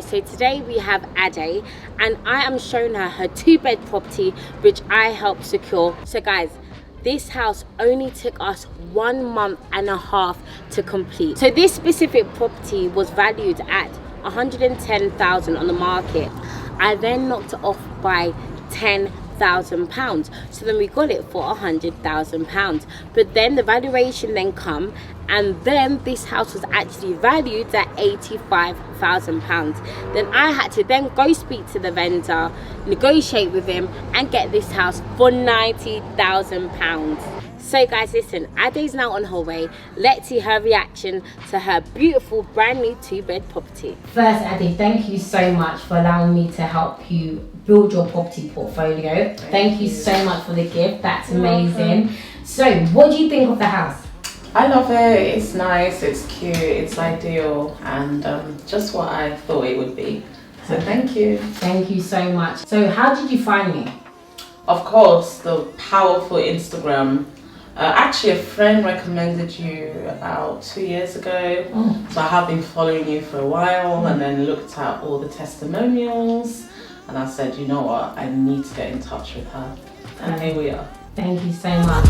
so today we have Ade and I am showing her her 2-bed property which I helped secure. So guys, this house only took us 1.5 months to complete. So this specific property was valued at 110,000 on the market. I then knocked it off by £10,000, so then we got it for £100,000. But then the valuation then come, and then this house was actually valued at £85,000. Then I had to then go speak to the vendor, negotiate with him and get this house for £90,000. So guys, listen, Ade's now on her way. Let's see her reaction to her beautiful brand new 2-bed property. First, Ade, thank you so much for allowing me to help you build your property portfolio. Thank you so much for the gift. That's amazing. So what do you think of the house? I love it. It's nice, it's cute, it's ideal, and just what I thought it would be. So thank you. Thank you so much. So how did you find me? Of course, the powerful Instagram. Actually, a friend recommended you about 2 years ago. So I have been following you for a while and then looked at all the testimonials and I said, you know what, I need to get in touch with her. And here we are. Thank you so much.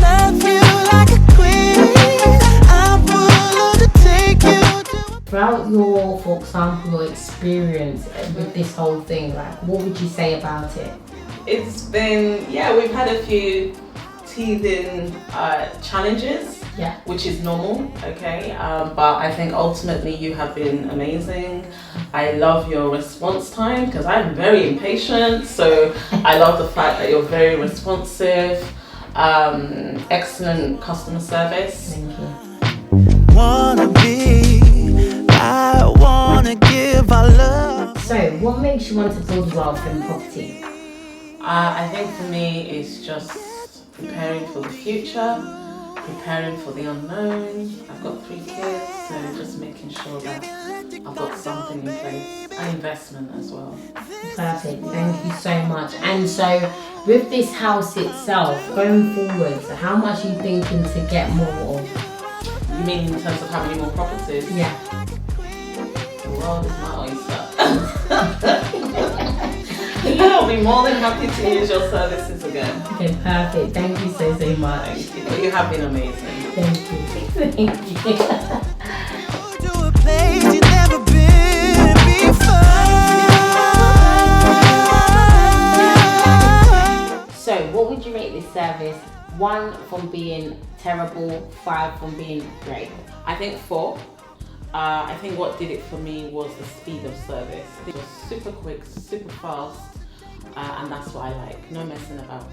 Throughout your, for example, your experience with this whole thing, like what would you say about it? It's been, we've had a few teething challenges, which is normal, okay? But I think ultimately you have been amazing. I love your response time because I'm very impatient, so I love the fact that you're very responsive. Excellent customer service. Thank you. I wanna give our love. So what makes you want to build wealth in property? I think for me it's just preparing for the future, preparing for the unknown. I've got 3 kids, so just making sure that I've got something in place, an investment as well. Perfect, thank you so much. And so with this house itself, going forward, so how much are you thinking to get more of? You mean in terms of how many more properties? Yeah. The world is my oyster. I'll be more than happy to use your services again. Okay, perfect. Thank you so much. Thank you. You have been amazing. Thank you. Thank you. So, what would you rate this service? 1 from being terrible, 5 from being great. I think 4. I think what did it for me was the speed of service. It was super quick, super fast, and that's what I like. No messing about.